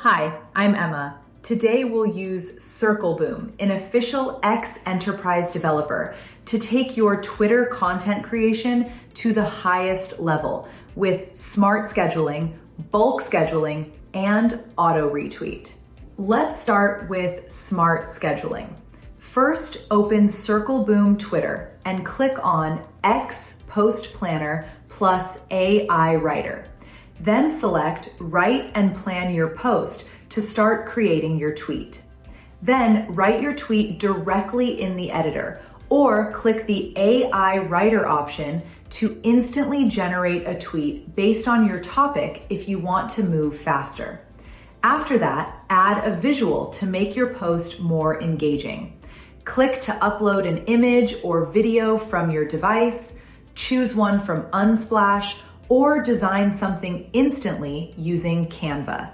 Hi, I'm Emma. Today we'll use Circleboom, an official X enterprise developer, to take your Twitter content creation to the highest level with smart scheduling, bulk scheduling, and auto retweet. Let's start with smart scheduling. First, open Circleboom Twitter and click on X Post Planner plus AI Writer. Then select Write and Plan Your Post to start creating your tweet. Then write your tweet directly in the editor or click the AI Writer option to instantly generate a tweet based on your topic if you want to move faster. After that, add a visual to make your post more engaging. Click to upload an image or video from your device, choose one from Unsplash, or design something instantly using Canva.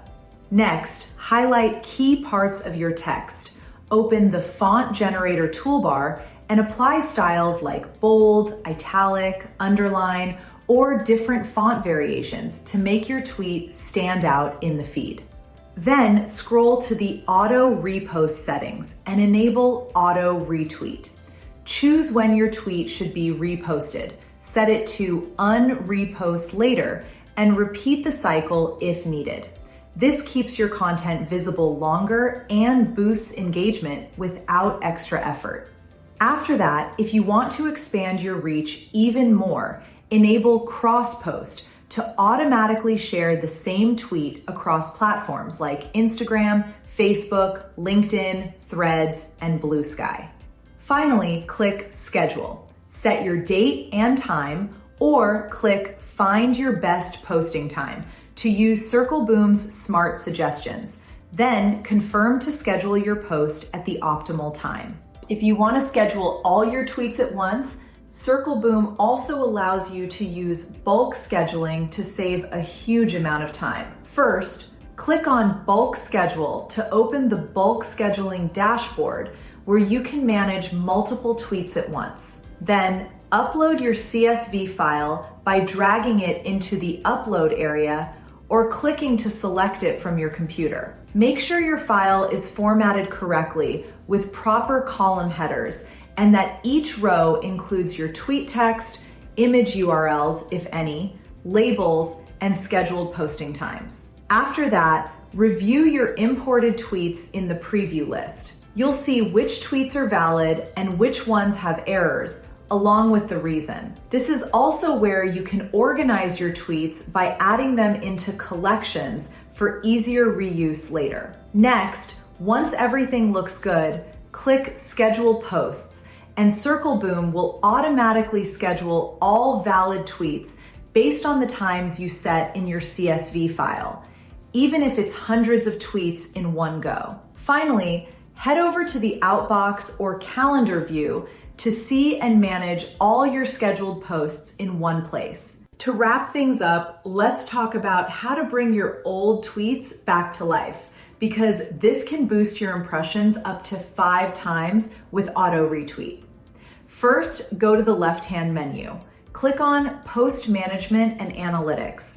Next, highlight key parts of your text. Open the font generator toolbar and apply styles like bold, italic, underline, or different font variations to make your tweet stand out in the feed. Then scroll to the auto repost settings and enable auto retweet. Choose when your tweet should be reposted. Set it to unrepost later and repeat the cycle if needed. This keeps your content visible longer and boosts engagement without extra effort. After that, if you want to expand your reach even more, enable cross-post to automatically share the same tweet across platforms like Instagram, Facebook, LinkedIn, Threads, and Blue Sky. Finally, click Schedule. Set your date and time, or click Find Your Best Posting Time to use Circleboom's smart suggestions. Then confirm to schedule your post at the optimal time. If you want to schedule all your tweets at once, Circleboom also allows you to use bulk scheduling to save a huge amount of time. First, click on Bulk Schedule to open the bulk scheduling dashboard where you can manage multiple tweets at once. Then upload your CSV file by dragging it into the upload area or clicking to select it from your computer. Make sure your file is formatted correctly with proper column headers and that each row includes your tweet text, image URLs, if any, labels, and scheduled posting times. After that, review your imported tweets in the preview list. You'll see which tweets are valid and which ones have errors, along with the reason. This is also where you can organize your tweets by adding them into collections for easier reuse later. Next, once everything looks good, click Schedule Posts, and Circleboom will automatically schedule all valid tweets based on the times you set in your CSV file, even if it's hundreds of tweets in one go. Finally, head over to the Outbox or Calendar view to see and manage all your scheduled posts in one place. To wrap things up, let's talk about how to bring your old tweets back to life, because this can boost your impressions up to 5 times with auto retweet. First, go to the left-hand menu. Click on Post Management and Analytics.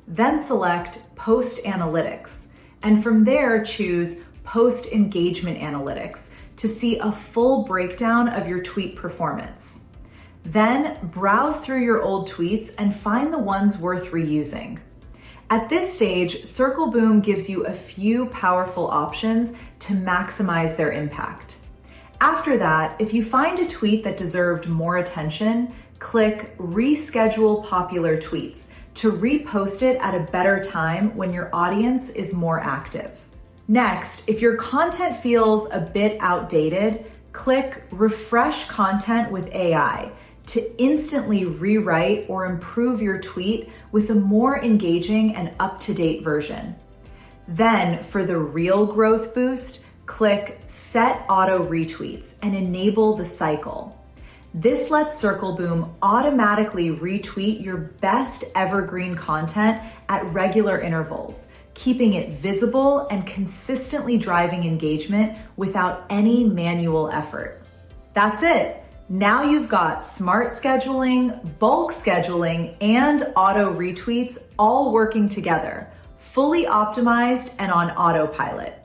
Then select Post Analytics. And from there, choose Post Engagement Analytics to see a full breakdown of your tweet performance. Then browse through your old tweets and find the ones worth reusing. At this stage, Circleboom gives you a few powerful options to maximize their impact. After that, if you find a tweet that deserved more attention, click Reschedule Popular Tweets to repost it at a better time when your audience is more active. Next, if your content feels a bit outdated, click Refresh Content with AI to instantly rewrite or improve your tweet with a more engaging and up-to-date version. Then, for the real growth boost, click Set Auto Retweets and enable the cycle. This lets Circleboom automatically retweet your best evergreen content at regular intervals, keeping it visible and consistently driving engagement without any manual effort. That's it. Now you've got smart scheduling, bulk scheduling, and auto retweets all working together. fully optimized and on autopilot.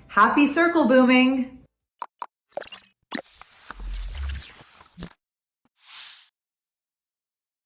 Happy circle booming!